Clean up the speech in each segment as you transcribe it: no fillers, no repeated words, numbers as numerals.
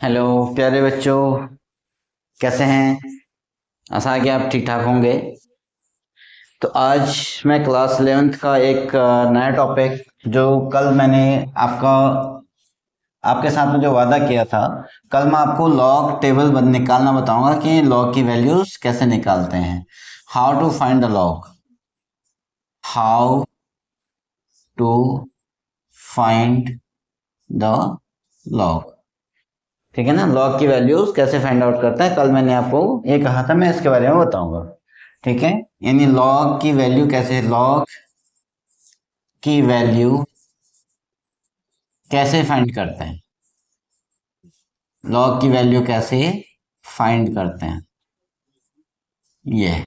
Hello प्यारे बच्चों, कैसे हैं? आशा है कि आप ठीक ठाक होंगे। तो आज मैं क्लास 11th का एक नया टॉपिक जो कल मैंने आपके साथ में जो वादा किया था, कल मैं आपको लॉग टेबल निकालना बताऊंगा कि लॉग की वैल्यूज कैसे निकालते हैं। How to find the log, how to find the log. ठीक है ना, लॉग की वैल्यूज कैसे फाइंड आउट करते हैं, कल मैंने आपको ये कहा था, मैं इसके बारे में बताऊंगा। ठीक है, यानी लॉग की वैल्यू कैसे, लॉग की वैल्यू कैसे फाइंड करते हैं, लॉग की वैल्यू कैसे फाइंड करते हैं, ये है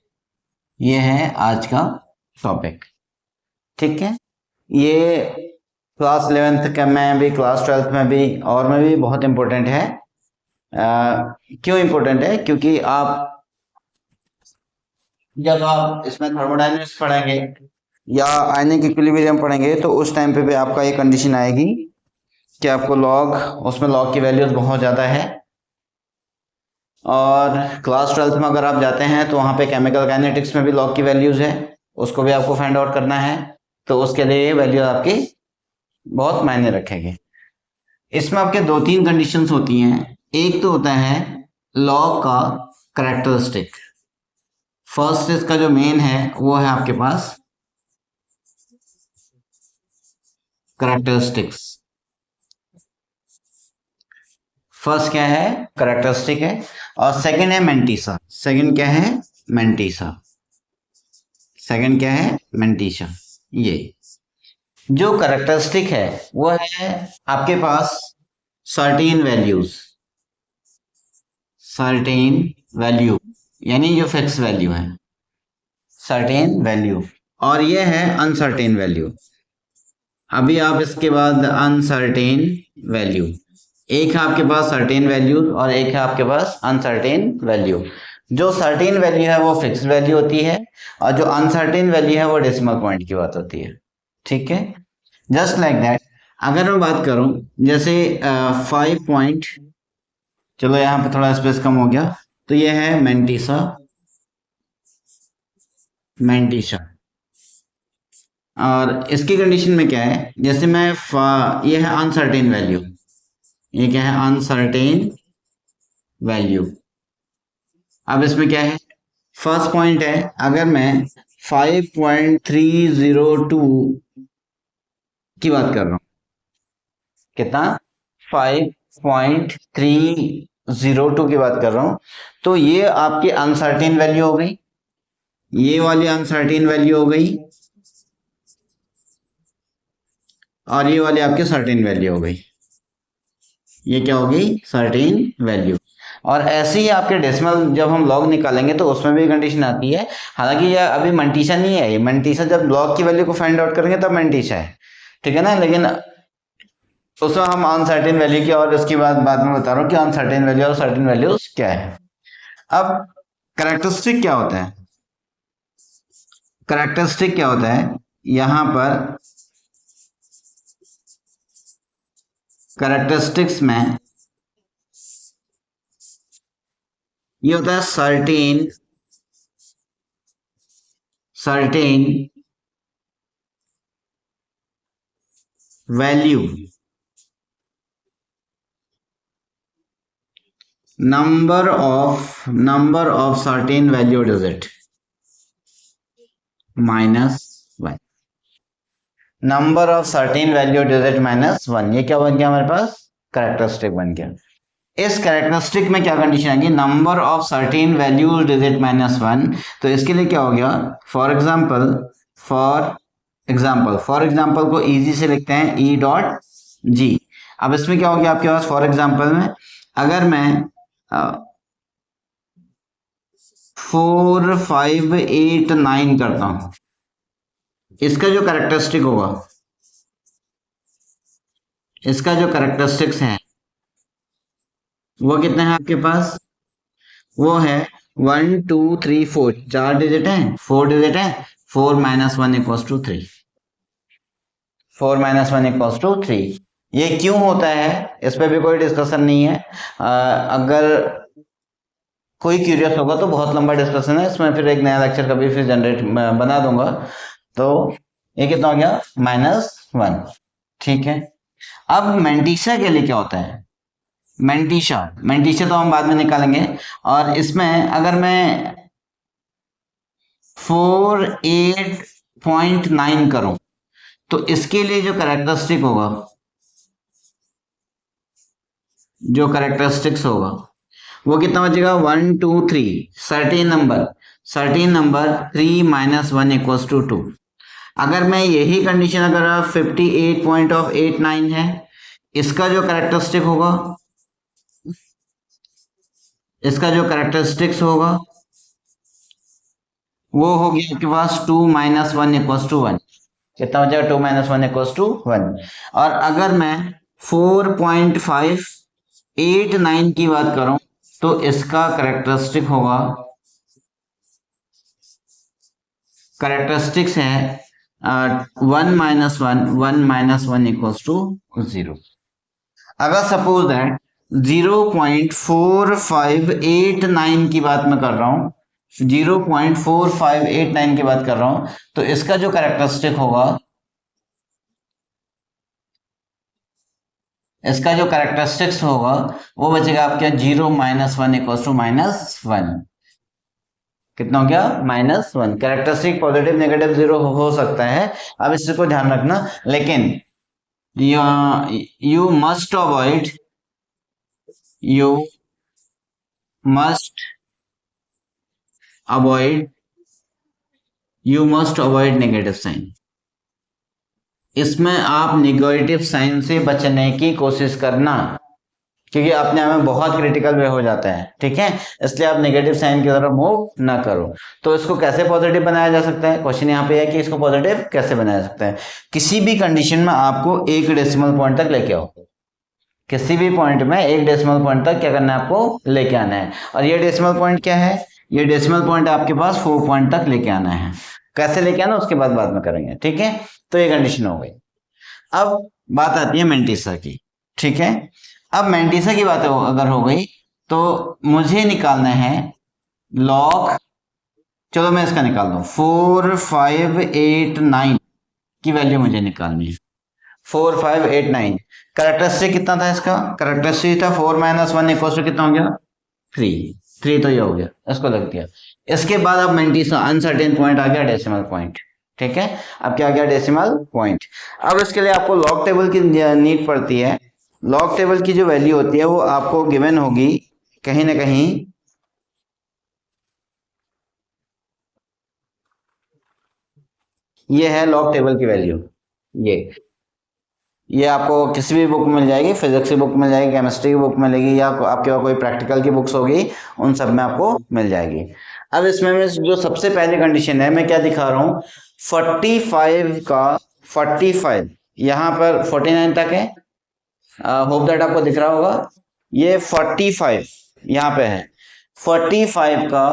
ये है आज का टॉपिक। ठीक है, ये क्लास 11th का में भी, क्लास 12th में भी और में भी बहुत इंपॉर्टेंट है। क्यों इंपॉर्टेंट है? क्योंकि जब आप इसमें थर्मोडायनेमिक्स पढ़ेंगे या आयनिक इक्विलिब्रियम पढ़ेंगे तो उस टाइम पे भी आपका ये कंडीशन आएगी कि आपको लॉग, उसमें लॉग की वैल्यूज बहुत ज़्यादा है। और क्लास 12th में अगर आप जाते हैं तो वहाँ पे केमिकल काइनेटिक्स में भी लॉग की वैल्यूज है, उसको भी आपको फाइंड आउट करना है। तो उसके लिए ये वैल्यू आपकी बहुत मायने रखेगी। इसमें आपके दो तीन कंडीशंस होती हैं। एक तो होता है लॉग का करेक्टरिस्टिक। फर्स्ट इसका जो मेन है वो है आपके पास करेक्टरिस्टिक्स। फर्स्ट क्या है? करेक्टरिस्टिक है। और सेकंड है मेंटिसा। सेकंड क्या है? मेंटिसा। सेकंड क्या है? मेंटिसा। ये जो करेक्टरिस्टिक है वो है आपके पास सर्टेन वैल्यूज, सर्टेन वैल्यू यानी जो फिक्स वैल्यू है, सर्टेन वैल्यू। और ये है अनसर्टेन वैल्यू। अभी आप इसके बाद अनसर्टेन वैल्यू, एक है आपके पास सर्टेन वैल्यू और एक है आपके पास अनसर्टेन वैल्यू। जो सर्टेन वैल्यू है वो फिक्स वैल्यू होती है और जो अनसर्टेन वैल्यू है वो डेसिमल पॉइंट की बात होती है। ठीक है, जस्ट लाइक दैट। अगर मैं बात करूं जैसे 5 पॉइंट, चलो यहाँ पे थोड़ा स्पेस कम हो गया, तो ये है मेंटिसा। मेंटिसा और इसकी कंडीशन में क्या है, जैसे मैं ये है अनसर्टेन वैल्यू, ये क्या है? Uncertain value. अब इसमें क्या है? फर्स्ट पॉइंट है, अगर मैं 5.302 की बात कर रहा हूं, कितना? 5.302 की बात कर रहा हूं, तो ये आपकी अनसर्टेन वैल्यू हो गई, ये वाली अनसर्टेन वैल्यू हो गई और ये वाली आपकी सर्टेन वैल्यू हो गई। ये क्या हो गई? Certain value. और ऐसे ही आपके डेसिमल जब हम लॉग निकालेंगे तो उसमें भी कंडीशन आती है। हालांकि ये अभी मंटीसा नहीं है, ये मंटीसा जब लॉग की वैल्यू को फाइंड आउट करेंगे तब मंटीसा है। ठीक है ना, लेकिन उसमें हम अनसर्टेन वैल्यू की और उसकी बाद में बता रहा हूँ कि अनसर्टेन वैल्यू और सर्टेन वैल्यूज क्या है। अब करेक्टरिस्टिक क्या होता है? करेक्टरिस्टिक क्या होता है यहां पर? करेक्टरिस्टिक्स में ये होता है certain, certain value, number of certain value digit -1। Number of certain value digit -1, ये क्या बन गया हमारे पास? करेक्टरिस्टिक बन गया। इस करेक्टरिस्टिक में क्या कंडीशन आएगी? Number of certain value digit -1। तो इसके लिए क्या हो गया? फॉर एग्जाम्पल, फॉर एग्जाम्पल को इजी से लिखते हैं E.G। अब इसमें क्या हो गया आपके पास? फॉर एग्जाम्पल में अगर मैं 4589 करता हूं, इसका जो करेक्टरिस्टिक होगा, इसका जो करेक्टरिस्टिक्स है वो कितने हैं आपके पास? वो है 1 2 3 4, 4 डिजिट है, 4 डिजिट है। 4 - 1 = 3, 4 - 1 = 3। ये क्यों होता है इस पे भी कोई डिस्कशन नहीं है। अगर कोई क्यूरियस होगा तो बहुत लंबा डिस्कशन है इसमें, फिर एक नया लेक्चर कभी फिर जनरेट बना दूंगा। तो ये कितना हो गया -1, ठीक है। अब मेंटिसा के लिए क्या होता है, मेंटिसा मेंटिसा तो हम बाद में निकालेंगे। और इसमें अगर मैं 48.9 करूं तो इसके लिए जो कैरेक्टरिस्टिक होगा, जो कैरेक्टरिस्टिक्स होगा वो कितना बचेगा 1 2 3, सर्टेन नंबर 3 - 1 = 2। अगर मैं यही कंडीशन अगर 58.89 है, इसका जो कैरेक्टरिस्टिक होगा, इसका जो कैरेक्टरिस्टिक्स होगा वो हो गया आपके पास 2 - 1 = 1। कितना हो जाएगा 2 - 1 = 1। और अगर मैं 4.589 की बात करूं तो इसका कैरेक्टरिस्टिक होगा, कैरेक्टरिस्टिक्स है 1 - 1 = 0। अगर सपोज दैट 0.4589 की बात मैं कर रहा हूं, 0.4589 की बात कर रहा हूं, तो इसका जो कैरेक्टरिस्टिक होगा, इसका जो कैरेक्टरिस्टिक्स होगा वो बचेगा आपके 0 - 1 = -1। कितना हो गया -1। कैरेक्टरिस्टिक पॉजिटिव नेगेटिव जीरो हो सकता है, अब इसको ध्यान रखना। लेकिन you must avoid, you must avoid negative sign. इसमें आप नेगेटिव साइन से बचने की कोशिश करना, क्योंकि अपने आप में बहुत क्रिटिकल वे हो जाता है, ठीक है। इसलिए आप नेगेटिव साइन की तरफ मूव ना करो। तो इसको कैसे पॉजिटिव बनाया जा सकता है, क्वेश्चन यहाँ पे है कि इसको पॉजिटिव कैसे बनाया जा सकता है। किसी भी कंडीशन में आपको एक डेसिमल पॉइंट तक लेके आओ, किसी भी पॉइंट में एक डेसिमल पॉइंट तक क्या करना है, आपको लेके आना है। और ये डेसिमल पॉइंट क्या है, ये डेसिमल पॉइंट आपके पास 4 पॉइंट तक लेके आना है। कैसे लेके आना उसके बाद में करेंगे, ठीक है। तो ये कंडीशन हो गई। अब बात आती है मेंटिसा की, ठीक है। अब मेंटिसा की बात अगर हो गई तो मुझे निकालना है लॉग, चलो मैं इसका निकाल दूं, 4589 की वैल्यू मुझे निकालनी है। 4589 कैरेक्टरिस्टिक कितना था इसका, कैरेक्टरिस्टिक था 4 - 1 = कितना हो गया 3 तो ये हो गया, इसको लग दिया। इसके बाद अब मेंटिसा अनसर्टेन पॉइंट आ गया, डेसिमल पॉइंट, ठीक है। अब क्या आ गया डेसिमल पॉइंट। अब इसके लिए आपको लॉग टेबल की नीड पड़ती है। लॉग टेबल की जो वैल्यू होती है वो आपको गिवन होगी कहीं ना कहीं, ये है लॉग टेबल की वैल्यू। ये आपको किसी भी बुक में मिल जाएगी, फिजिक्स की बुक मिल जाएगी, केमिस्ट्री की बुक मिलेगी, या आपके पास कोई प्रैक्टिकल की बुक्स होगी, उन सब में आपको मिल जाएगी। अब इसमें मैं जो सबसे पहली कंडीशन है, मैं क्या दिखा रहा हूँ, 45 का 45 यहाँ पर 49 तक है, होप दैट आपको दिख रहा होगा। ये 45 यहाँ पे है, 45 का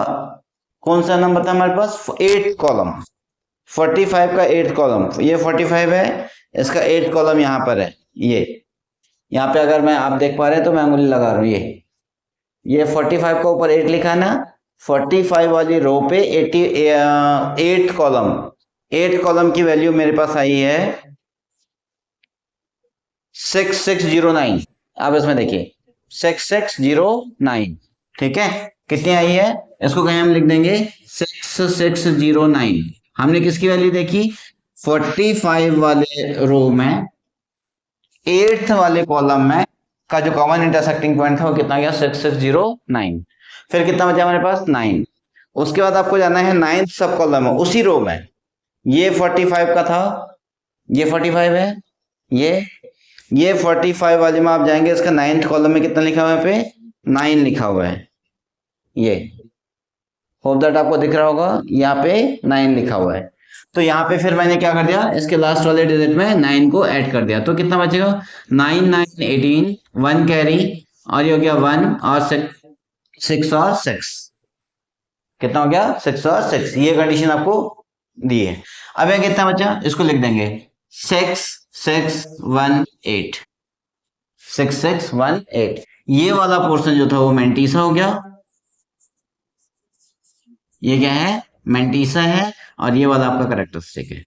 कौन सा नंबर था हमारे पास, 8 कॉलम, 45 का 8 कॉलम, ये 45 है, इसका 8 कॉलम यहाँ पर है। ये यहाँ पे अगर मैं आप देख पा रहे हैं तो मैं उंगली लगा रहा हूँ, ये 45 का ऊपर 8 लिखा है ना, 45 वाली रो पे 8 कॉलम, 8 कॉलम की वैल्यू मेरे पास आई है 6609। अब इसमें देखिए 6609, ठीक है। कितनी आई है, इसको कहीं हम लिख देंगे 6609। हमने किसकी वैल्यू देखी, 45 वाले रो में 8th वाले कॉलम में का जो कॉमन इंटरसेक्टिंग पॉइंट था वो कितना गया 6609। फिर कितना बचा हमारे पास 9। उसके बाद आपको जाना है 9th सब कॉलम है उसी रो में, ये 45 का था, ये 45 है, ये 45 वाले में आप जाएंगे, इसका 9th कॉलम में कितना लिखा हुआ है, पे 9 लिखा हुआ है। ये होप दैट आपको दिख रहा होगा, यहाँ पे 9 लिखा हुआ है। तो यहाँ पे फिर मैंने क्या कर दिया, इसके लास्ट वाले डिजिट में 9 को ऐड कर दिया, तो कितना बचेगा 9 9 18, 1 कैरी, और ये हो गया 1 और 6 और 6, कितना हो गया 6 और 6। ये कंडीशन आपको दी है। अब यहाँ कितना बचा, इसको लिख देंगे 6 6 1 8। 6618। ये वाला पोर्शन जो था वो मेंटीसा हो गया, ये क्या है, मेंटीसा है, और ये वाला आपका कैरेक्टरिस्टिक है।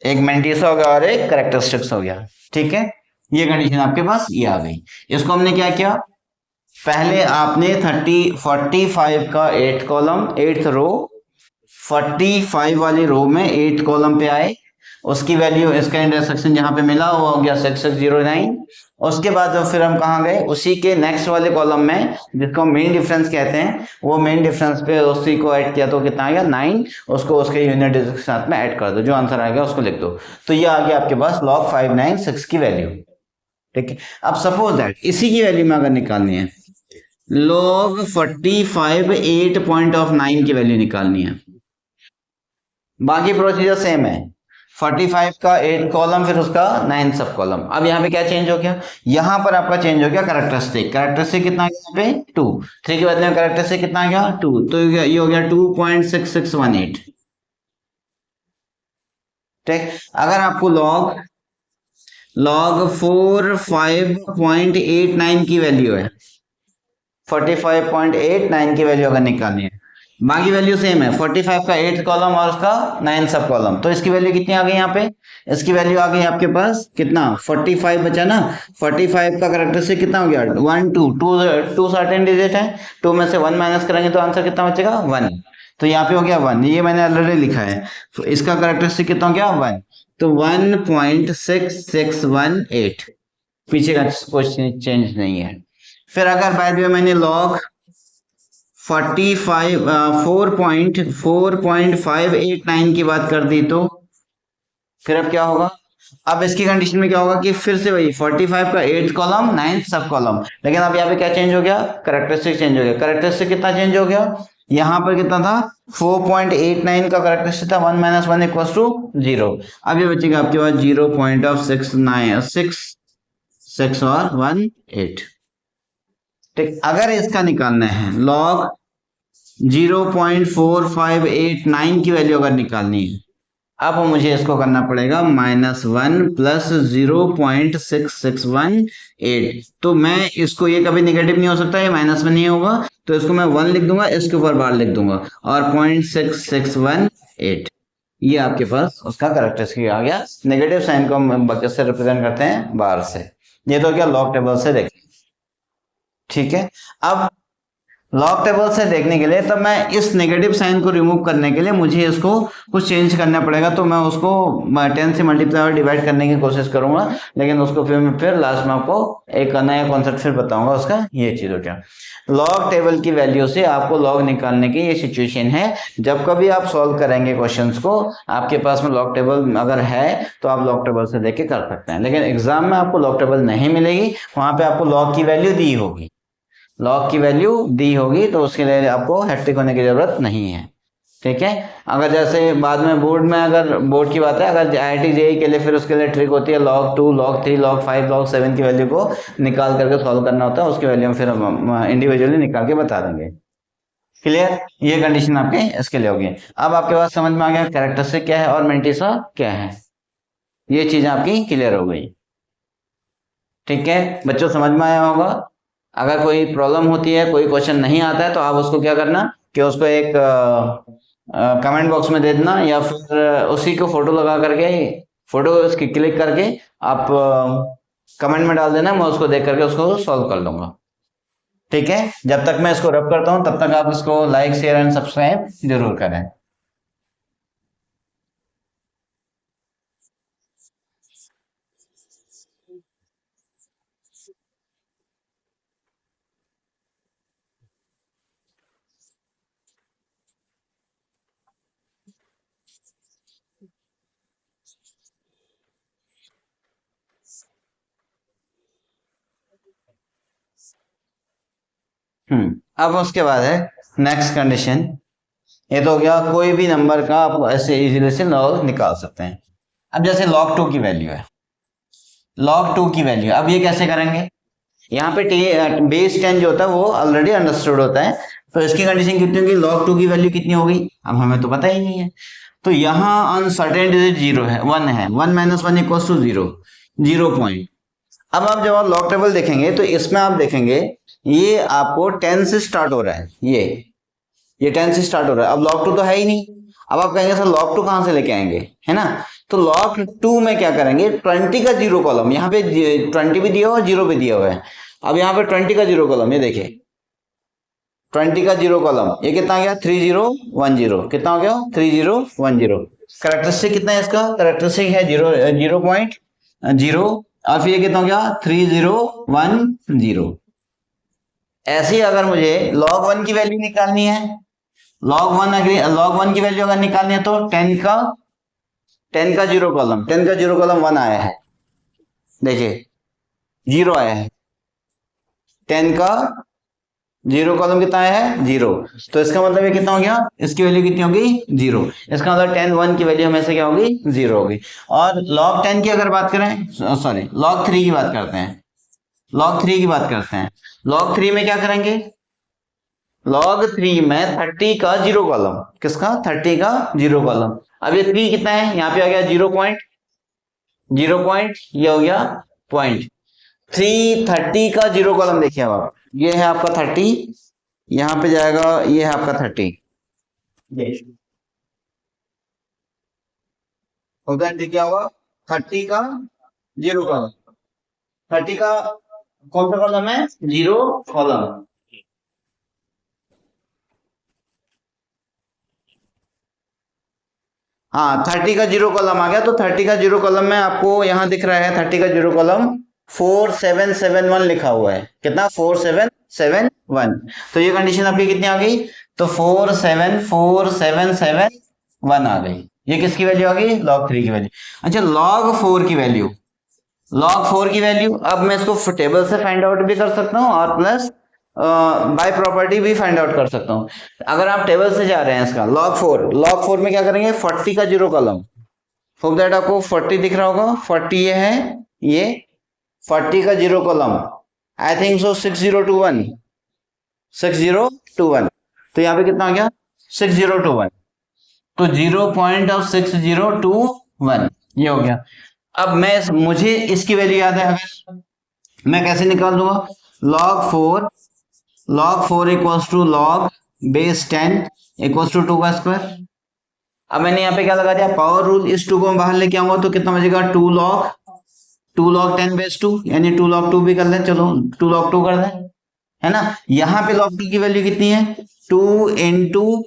एक मेंटीसा हो गया और एक कैरेक्टरिस्टिक्स हो गया। ठीक है, ये कंडीशन आपके पास ये आ गई। इसको हमने क्या किया, पहले आपने 45 का 8 कॉलम 8th रो, 45 वाली रो में 8 कॉलम पे आए, उसकी वैल्यू, इसका इंटरसेक्शन जहां पे मिला वो हो गया 6609। उसके बाद जब फिर हम कहाँ गए, उसी के नेक्स्ट वाले कॉलम में जिसको मेन डिफरेंस कहते हैं, वो मेन डिफरेंस पे उसी को ऐड किया तो कितना आ गया 9, उसको उसके यूनिट डिजिट के साथ में ऐड कर दो, जो आंसर आ गया उसको लिख दो। तो ये आ गया आपके पास log 596 की वैल्यू। ठीक है, अब सपोज दैट इसी की वैल्यू में अगर निकालनी है, log 45 8.9 की वैल्यू निकालनी है, बाकी प्रोसीजर सेम है, 45 का 8 कॉलम फिर उसका 9 सब कॉलम। अब यहाँ पे क्या चेंज हो गया, यहाँ पर आपका चेंज हो गया कैरेक्टरिस्टिक, कैरेक्टरिस्टिक कितना आ गया यहाँ पे 2, 3 के बदले में कैरेक्टरिस्टिक कितना आ गया 2, तो ये हो गया 2.6618। ठीक, अगर आपको log 45.89 की वैल्यू है, 45.89 की वैल्यू अगर निकालनी है, बाकी वैल्यू सेम है, 45 का 8th कॉलम और उसका 9 सब कॉलम, तो इसकी वैल्यू कितनी आ गई यहाँ पे, इसकी वैल्यू आ गई आपके पास कितना 45 बचा ना, 45 का करेक्टर से कितना हो गया 1 2 2 सर्टेन डिजिट है, 2 में से 1 माइनस करेंगे तो आंसर कितना बचेगा 1, तो यहाँ पे हो गया 1, ये मैंने ऑलरेडी लिखा है, तो इसका करेक्टरिस्टिक कितना हो गया 1, तो 1.6618, पीछे का कुछ चेंज नहीं है। फिर अगर बाय द वे मैंने log 45 4.589 की बात कर दी, तो फिर अब क्या होगा, अब इसकी कंडीशन में क्या होगा कि फिर से वही 45 का 8th कॉलम 9th सब कॉलम, लेकिन अब यहाँ पे क्या चेंज हो गया, करेक्टरिस्टिक चेंज हो गया। करेक्टरिस्टिक कितना चेंज हो गया, यहाँ पर कितना था 4.89 का करेक्टरिस्टिक था, 1 माइनस 1 इक्वल्स टू 0। अब ये बचेगा आपके पास 0.696 और 1 8। ठीक, अगर इसका निकालना है log 0.4589 की वैल्यू अगर निकालनी है, अब मुझे इसको करना पड़ेगा -1 प्लस 0.6618, तो मैं इसको, ये कभी नेगेटिव नहीं हो सकता, ये माइनस में नहीं होगा, तो इसको मैं 1 लिख दूंगा, इसके ऊपर बार लिख दूंगा, और 0.6618, ये आपके पास उसका करेक्टरिस्टिक आ गया। नेगेटिव साइन को हम बकेट से रिप्रेजेंट करते हैं बार से, ये तो क्या लॉग टेबल से देखें। ठीक है, अब लॉग टेबल से देखने के लिए, तब मैं इस नेगेटिव साइन को रिमूव करने के लिए मुझे इसको कुछ चेंज करना पड़ेगा, तो मैं उसको 10 से मल्टीप्लाई और डिवाइड करने की कोशिश करूंगा, लेकिन उसको फिर लास्ट में आपको एक नया कॉन्सेप्ट फिर बताऊंगा उसका, ये चीज हो क्या। लॉग टेबल की वैल्यू से आपको लॉग निकालने की ये सिचुएशन है, जब कभी आप सॉल्व करेंगे क्वेश्चंस को, आपके पास में लॉग टेबल अगर है तो आप लॉग टेबल से देख के कर सकते हैं, लेकिन एग्जाम में आपको लॉग टेबल नहीं मिलेगी, वहां पे आपको लॉग की वैल्यू दी होगी, लॉग की वैल्यू दी होगी, तो उसके लिए आपको हेक्टिक होने की जरूरत नहीं है। ठीक है, अगर जैसे बाद में बोर्ड में, अगर बोर्ड की बात है, अगर IIT JEE के लिए फिर उसके लिए ट्रिक होती है log 2 log 3 log 5 log 7 की वैल्यू को निकाल करके सॉल्व करना होता है, उसकी वैल्यू हम फिर इंडिविजुअली निकाल के बता देंगे। क्लियर, ये कंडीशन आपके इसके लिए होगी। अब आपके पास समझ में आ गया कैरेक्टरिस्टिक क्या है और मेंटिसा क्या है, ये चीज आपकी क्लियर हो गई। ठीक है बच्चों, समझ में आया होगा। अगर कोई प्रॉब्लम होती है, कोई क्वेश्चन नहीं आता है, तो आप उसको क्या करना कि उसको एक कमेंट बॉक्स में दे देना, या फिर उसी को फोटो लगा करके, फोटो उसकी क्लिक करके आप कमेंट में डाल देना, मैं उसको देख करके उसको सॉल्व कर लूंगा। ठीक है, जब तक मैं इसको रब करता हूं तब तक आप इसको लाइक शेयर एंड सब्सक्राइब जरूर करें। अब उसके बाद है नेक्स्ट कंडीशन, ये तो हो गया कोई भी नंबर का आप ऐसे इजीली से लॉग निकाल सकते हैं। अब जैसे log 2 की वैल्यू है, log 2 की वैल्यू, अब ये कैसे करेंगे, यहाँ पे बेस 10 जो होता है वो ऑलरेडी अंडरस्टूड होता है, तो इसकी कंडीशन कितनी होगी, log 2 की वैल्यू कितनी होगी, अब हमें तो पता ही नहीं है, तो यहाँ अनसर्टेन डिजिट 0 है, 1 है, 1 - 1 = 0, 0 पॉइंट। अब आप जब आप लॉग टेबल देखेंगे तो इसमें आप देखेंगे ये आपको 10 से स्टार्ट हो रहा है, ये 10 से स्टार्ट हो रहा है। अब log 2 तो है ही नहीं। अब आप कहेंगे सर log 2 कहां से लेके आएंगे, है ना? तो log 2 में क्या करेंगे, 20 का 0 कॉलम, यहाँ पे 20 भी दिया हुआ है, 0 भी दिया हुआ है। अब यहाँ पे 20 का 0 कॉलम, ये देखिए 20 का 0 कॉलम, ये कितना आ गया 3010, कितना हो गया 3010। करेक्टरिस्टिक कितना है इसका, करेक्टरिस्टिक है 0.0 और फिर ये कितना हो गया 3010। ऐसे ही अगर मुझे log 1 की वैल्यू निकालनी है, log 1 की वैल्यू अगर निकालनी है तो 10 का 0 कॉलम, 10 का 0 कॉलम 1 आया है, देखिए 0 आया है, 10 का 0 कॉलम कितना आया है 0। तो इसका मतलब ये कितना हो गया, इसकी वैल्यू कितनी होगी 0। इसका मतलब 10 1 की वैल्यू हमेशा क्या होगी 0 होगी। और log 10 की अगर बात करें, सॉरी log 3 की बात करते हैं, log 3 की बात करते हैं। log 3 में क्या करेंगे, log 3 में 30 का 0 कॉलम, किसका 30 का 0 कॉलम। अब ये 3 कितना है, यहाँ पे आ गया 0 पॉइंट, ये हो गया पॉइंट 3, 30 का 0 कॉलम। देखिए अब आप, ये है आपका 30, यहाँ पे जाएगा, ये है आपका 30, क्या होगा 30 का 0 कॉलम, 30 का कौन सा कॉलम है 0 कॉलम। हाँ 30 का 0 कॉलम आ गया। तो 30 का 0 कॉलम में आपको यहाँ दिख रहा है 30 का 0 कॉलम 4771 लिखा हुआ है, कितना 4771। तो ये कंडीशन आपकी कितनी आ गई, तो 47477 आ गई। ये किसकी वैल्यू आ गई, log 3 की वैल्यू। अच्छा log 4 की वैल्यू, अब मैं इसको टेबल से फाइंड आउट भी कर सकता हूँ और प्लस बाय प्रॉपर्टी भी फाइंड आउट कर सकता हूँ। अगर आप टेबल से जा रहे हैं इसका log 4 में क्या करेंगे, 40 का 0 कॉलम, होप दैट आपको 40 दिख रहा होगा, 40 ये है, ये 40 का 0 कॉलम, आई थिंक सो 6021, तो यहाँ पे कितना आ गया 6021, तो 0.6021 ये हो गया। अब मुझे इसकी वैल्यू याद है, अगर मैं कैसे निकाल दूंगा, log 4 equals to log base 10 equals to 2 का स्क्वायर। अब मैंने यहाँ पे क्या लगा दिया, पावर रूल, इस 2 को मैं बाहर लेके आऊंगा तो कितना बचेगा 2 log 10 बेस 2, यानी 2 log 2 भी कर लें, चलो 2 log 2 कर दें, है ना। यहाँ पे log 2 की वैल्यू कितनी है 2 इंटू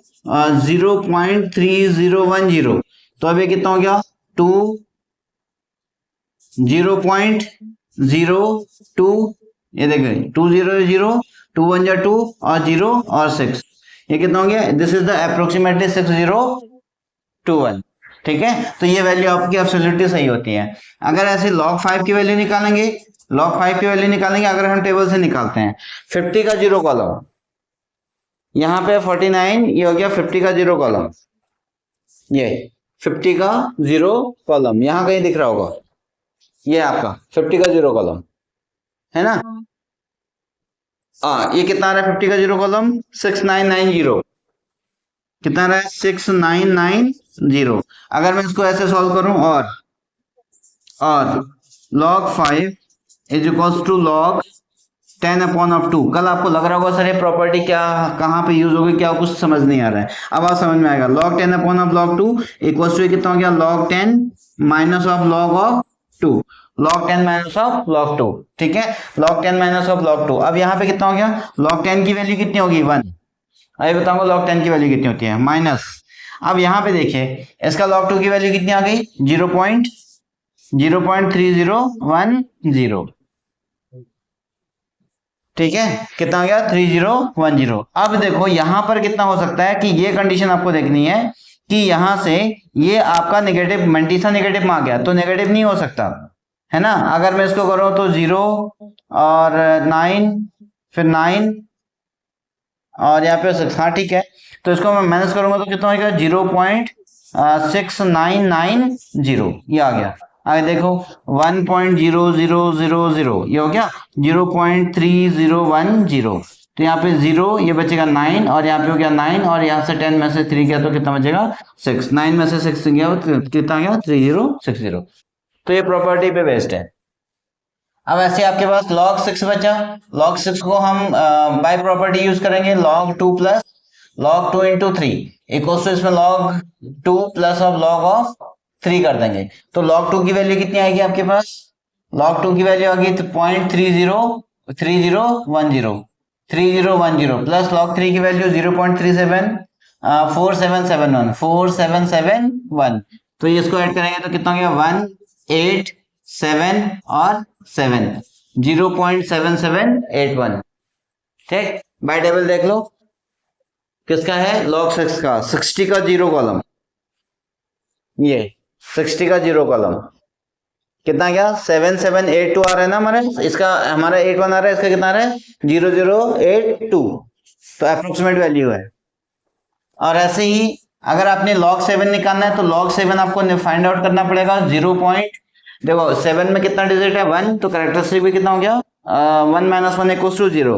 0.3010, तो अब ये कितना हो गया 2 0.02, ये देखें 200, 2 1 जा 2 और 0 और 6, ये कितना हो गया, दिस इज द अप्रोक्सीमेटली 6021, ठीक है। तो ये वैल्यू आपकी एब्सोल्युटली सही होती है। अगर ऐसे log 5 की वैल्यू निकालेंगे, अगर हम टेबल से निकालते हैं 50 का 0 कॉलम, यहाँ पे 49, ये हो गया 50 का 0 कॉलम, ये 50 का 0 कॉलम यहाँ कहीं दिख रहा होगा, ये आपका 50 का 0 कॉलम है ना। ये कितना आ रहा है 50 का 0 कॉलम 6990, कितना आ रहा है 6990। अगर मैं इसको ऐसे सॉल्व करूं, और log 5 is equals to log 10/2। कल आपको लग रहा होगा सर ये प्रॉपर्टी क्या कहाँ पे यूज होगी, क्या कुछ समझ नहीं आ रहा है, अब आप समझ में आएगा। log 10/2 इक्वल्स टू कितना हो गया log 10 minus of log of 2, log 10 minus of log 2, ठीक है, log 10 माइनस ऑफ log 2। अब यहाँ पे कितना हो गया, log 10 की वैल्यू कितनी होगी 1, अभी बताऊंगा log 10 की वैल्यू कितनी होती है माइनस। अब यहाँ पे देखिए इसका log 2 की वैल्यू कितनी आ गई 0.3010, ठीक है, कितना आ गया 3010। अब देखो यहाँ पर कितना हो सकता है कि ये कंडीशन आपको देखनी है कि यहाँ से ये आपका नेगेटिव मल्टीसा नेगेटिव में आ गया, तो नेगेटिव नहीं हो सकता, है ना। अगर मैं इसको करूं तो 0 और 9, फिर 9 और यहाँ पे 6, हाँ ठीक है। तो इसको मैं माइनस करूंगा तो कितना होगा 0.6990, ये आ गया। आगे देखो 1.0000, ये हो गया 0.3010, तो यहाँ पे 0, ये बचेगा 9, और यहाँ पे हो गया 9, और यहाँ से 10 में से 3 गया तो कितना बचेगा 6। 9 में से 6 गया तो कितना गया 3060। तो ये प्रॉपर्टी पे बेस्ड है। अब ऐसे आपके पास log 6 बचा। log 6 को हम बाय प्रॉपर्टी यूज करेंगे, log 2 plus log 2 into 3 equals to इसमें log 2 plus of log of 3 कर देंगे। तो log 2 की वैल्यू कितनी आएगी आपके पास? log 2 की वैल्यू आ गई 0.3010 प्लस log 3 की वैल्यू 0.37 4771 तो ये इसको ऐड करेंगे तो कितना हो गया 1 8 7 और 7 0.7781। ठीक, बाय टेबल देख लो किसका है log 6 का, 60 का जीरो कॉलम, ये 60 का जीरो कॉलम कितना गया 7782 आ रहा है ना हमारे, इसका हमारा 81 आ रहा है, इसका कितना आ रहा है 0082, तो अप्रोक्सीमेट वैल्यू है। और ऐसे ही अगर आपने log 7 निकालना है तो log 7 आपको फाइंड आउट करना पड़ेगा 0 पॉइंट, देखो 7 में कितना डिजिट है 1, तो कैरेक्टरिस्टिक भी कितना हो गया 1 माइनस 1 इक्वल्स टू 0।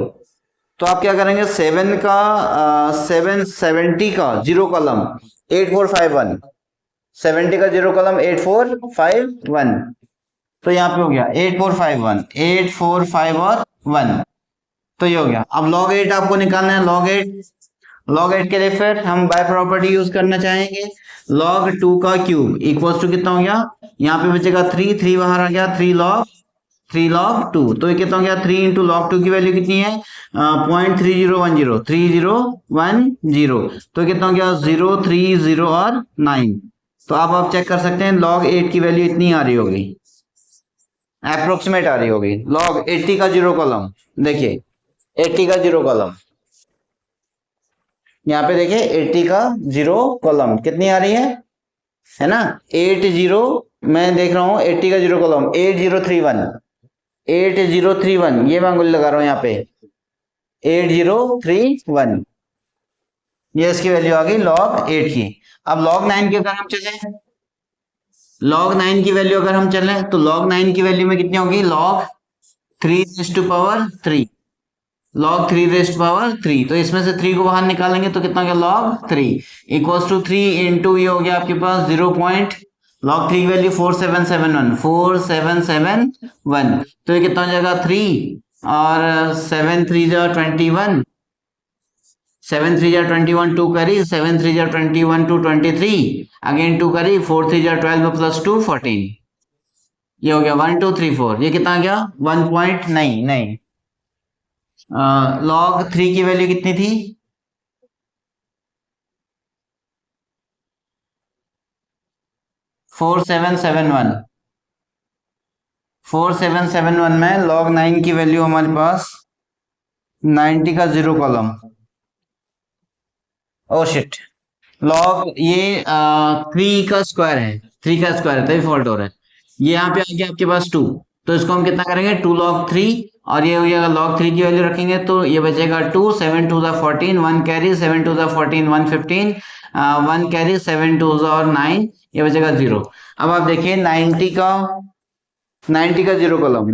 तो आप क्या करेंगे 770 का जीरो कॉलम 8451, 70 का जीरो कॉलम 8451, तो यहाँ पे हो गया 8451 845 और 1, तो ये हो गया। अब log 8 आपको निकालना है, log 8 के लिए फिर हम बाय प्रॉपर्टी यूज करना चाहेंगे, log 2 का क्यूब इक्वल्स टू कितना हो गया, यहाँ पे बचेगा 3 बाहर आ गया 3 log 2, तो ये कितना हो गया 3 इंटू log 2 की वैल्यू कितनी है 0.3010 तो कितना हो गया 0 3 0 और 9। तो आप चेक कर सकते हैं log 8 की वैल्यू इतनी आ रही होगी, अप्रोक्सीमेट आ रही होगी। log 80 का जीरो कॉलम देखिए, 80 का जीरो कॉलम यहाँ पे देखिए 80 का जीरो कॉलम कितनी आ रही है ना 80, मैं देख रहा हूँ 80 का जीरो कॉलम 8031 ये मैं अंगुली लगा रहा हूँ यहाँ पे 8031, ये इसकी वैल्यू आ गई log 8 की। अब log 9 की अगर हम चले, log 9 की वैल्यू अगर हम चले तो log 9 की वैल्यू में कितनी होगी log 3 log 3 तो इसमें से 3 को बाहर निकालेंगे तो कितना हो गया log 3 इक्वल्स टू 3 इंटू ये हो गया आपके पास 0 पॉइंट, log 3 की वैल्यू 4771 तो ये कितना हो जाएगा 3 और 7 3 जा 21, 7 3 जा 21 2 करी 7 3 जा 21 2 23 अगेन 2 करी 4 3 जा 12 प्लस 2 14, ये हो गया 1 2 3 4, ये कितना आ गया 1 पॉइंट नहीं log 3 की वैल्यू कितनी थी 4771 में log 9 की वैल्यू हमारे पास 90 का zero column, oh shit log ये 3 का स्क्वायर है, 3 का स्क्वायर है तभी फॉल्ट हो रहा है। ये यहाँ पे आ गया आपके पास 2, तो इसको हम कितना करेंगे 2 log 3 और ये हो जाएगा log 3 की वैल्यू रखेंगे तो ये बचेगा 2 7 2 14 1 कैरी 7 2 14 115 1 कैरी 7 2 और 9 ये बचेगा 0। अब आप देखिए 90 का जीरो कॉलम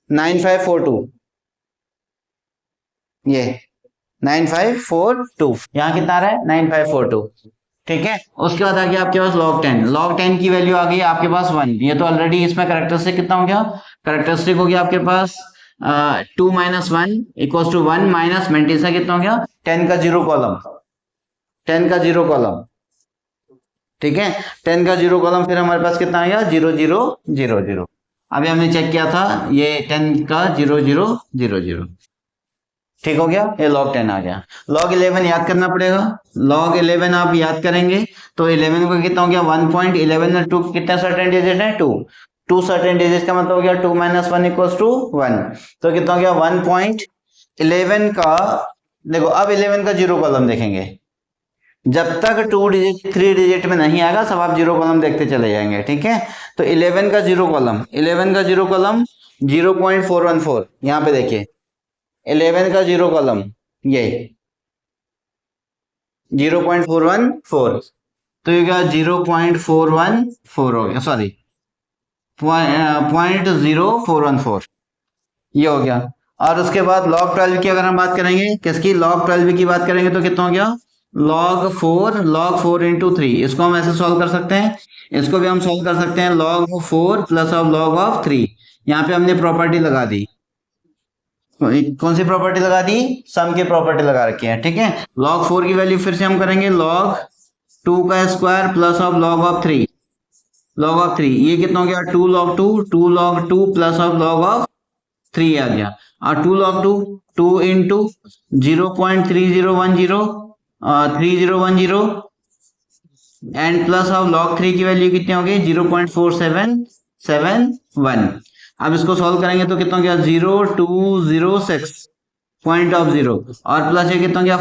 9542, ये 9542 यहाँ कितना आ रहा है 9542, ठीक है। उसके बाद आ गया आपके पास log 10 की वैल्यू आ गई आपके पास 1, ये तो ऑलरेडी इसमें कैरेक्टरिस्टिक कितना हो गया, कैरेक्टरिस्टिक हो गया आपके पास 2 minus 1 equals to 1 minus mantissa का कितना हो गया 10 का जीरो कॉलम, ठीक है 10 का जीरो कॉलम, फिर हमारे पास कितना आ गया 0 0 0 0, अभी हमने चेक किया था ये 10 का 0 0 0 0, ठीक हो गया, ये log 10 आ गया। log 11 याद करना पड़ेगा, log 11 आप याद करेंगे तो 11 का कितना हो गया 1.11 में 2 कितने सर्टेन डिजिट है 2 सर्टेन डिजिट का मतलब हो गया 2 माइनस 1 इक्वल्स टू 1, तो कितना हो गया 1.11 का, देखो अब 11 का जीरो कॉलम देखेंगे, जब तक 2 डिजिट 3 डिजिट में नहीं आएगा सब आप जीरो कॉलम देखते चले जाएंगे, ठीक है। तो 11 का जीरो कॉलम 0.414, यहाँ पे देखिए 11 का जीरो कॉलम ये 0.414, तो ये क्या 0.414 हो गया, सॉरी 0.0414, ये हो गया। और उसके बाद log 12 की अगर हम बात करेंगे, किसकी, log 12 की बात करेंगे तो कितना हो गया, log 4 इंटू 3। इसको हम ऐसे सॉल्व कर सकते हैं, इसको भी हम सॉल्व कर सकते हैं, log 4 plus of log of 3। यहाँ पे हमने प्रॉपर्टी लगा दी, कौन सी प्रॉपर्टी लगा दी, सम की प्रॉपर्टी लगा रखी है, ठीक है। log 4 की वैल्यू फिर से हम करेंगे, log 2 का square plus of log of 3, log of 3, ये कितना हो गया, 2 log 2, 2 log 2 plus of log of 3 आ गया। और 2 log 2, 2 into 0.3010 3010 and plus of log 3 की वैल्यू कितनी होगी, 0.4771। अब इसको सॉल्व करेंगे तो कितना हो गया, 0206 पॉइंट ऑफ 0, और प्लस ये कितना हो गया,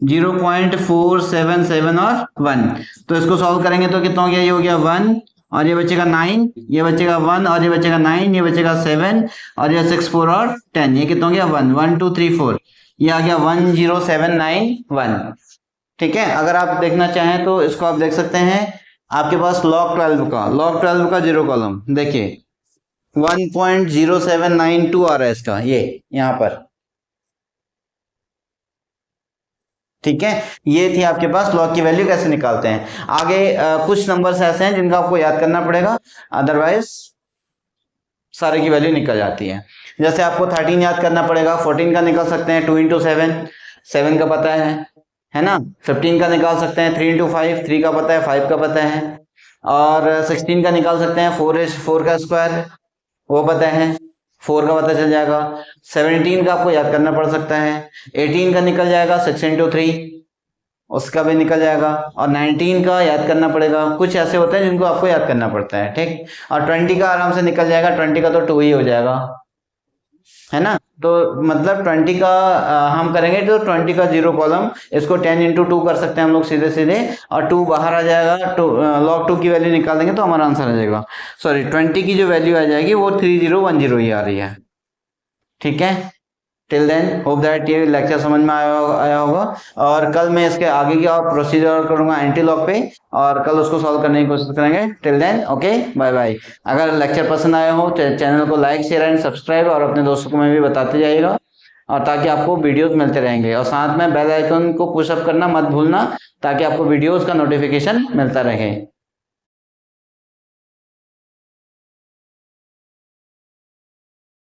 0.4771 और 1। तो इसको सॉल्व करेंगे तो कितना हो गया, ये हो गया 1 और ये बचेगा 9, ये बचेगा 1 और ये बचेगा 9, ये बचेगा 7 और ये 6 4 और 10, ये कितना हो गया 1 1 2 3 4, ये आ गया 10791। ठीक है। अगर आप देखना चाहें तो इसको आप देख सकते हैं, आपके पास log 12 का 0 कॉलम देखिए 1.0792 आ रहा है इसका, ये यहाँ पर, ठीक है। ये थी आपके पास log की वैल्यू कैसे निकालते हैं। आगे कुछ नंबर्स ऐसे हैं जिनका आपको याद करना पड़ेगा, अदरवाइज सारे की वैल्यू निकल जाती है। जैसे आपको 13 याद करना पड़ेगा, 14 का निकल सकते हैं 2 इंटू 7, 7 का पता है ना। 15 का निकाल सकते हैं 3 इंटू 5, 3 का पता है, 5 का पता है। और 16 का निकाल सकते हैं 4 का स्क्वायर, वो पता है, 4 का पता चल जाएगा। 17 का आपको याद करना पड़ सकता है, 18 का निकल जाएगा 6 इंटू 3, उसका भी निकल जाएगा। और 19 का याद करना पड़ेगा, कुछ ऐसे होते हैं जिनको आपको याद करना पड़ता है, ठीक। और 20 का आराम से निकल जाएगा, 20 का तो 2 ही हो जाएगा, है ना। तो मतलब 20 का हम करेंगे तो 20 का 0 कॉलम, इसको 10 इंटू 2 कर सकते हैं हम लोग सीधे सीधे, और 2 बाहर आ जाएगा, log 2 की वैल्यू निकाल देंगे तो हमारा आंसर आ जाएगा। सॉरी, 20 की जो वैल्यू आ जाएगी वो 3010 ही आ रही है, ठीक है। टिल देन होप दैट ये लेक्चर समझ में आया होगा, और कल मैं इसके आगे की और प्रोसीजर करूंगा एंटी लॉग पे, और कल उसको सॉल्व करने की कोशिश करेंगे। Till then okay, bye bye. अगर लेक्चर पसंद आया हो तो चैनल को लाइक शेयर एंड सब्सक्राइब, और अपने दोस्तों को में भी बताते जाइएगा, और ताकि आपको वीडियोस मिलते रहेंगे। और साथ में बेल आइकन को पुशअप करना मत भूलना, ताकि आपको वीडियोस का नोटिफिकेशन मिलता रहे।